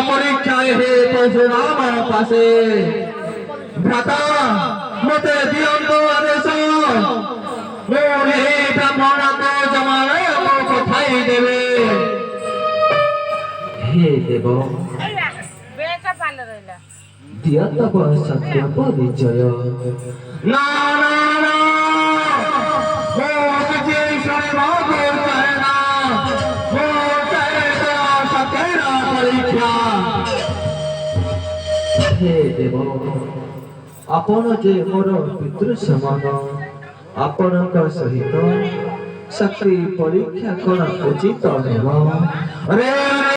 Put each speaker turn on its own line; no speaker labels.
परीक्षा हे परशुरामा पासे भ्राता मते दियंतो आदेश मोर हे ब्राह्मण को जमानाय को कथाई देवे हे देव
बेटा पाल रहिला
दियतप सत्य परिचय ना ना ना मोर जे शुणी मागोर कहना मोर कहना सत्यरा परीक्षा हे देव आपण जे मोर पितृ समान आपणक सहित शक्ति परीक्षा करा उचित हेब। अरे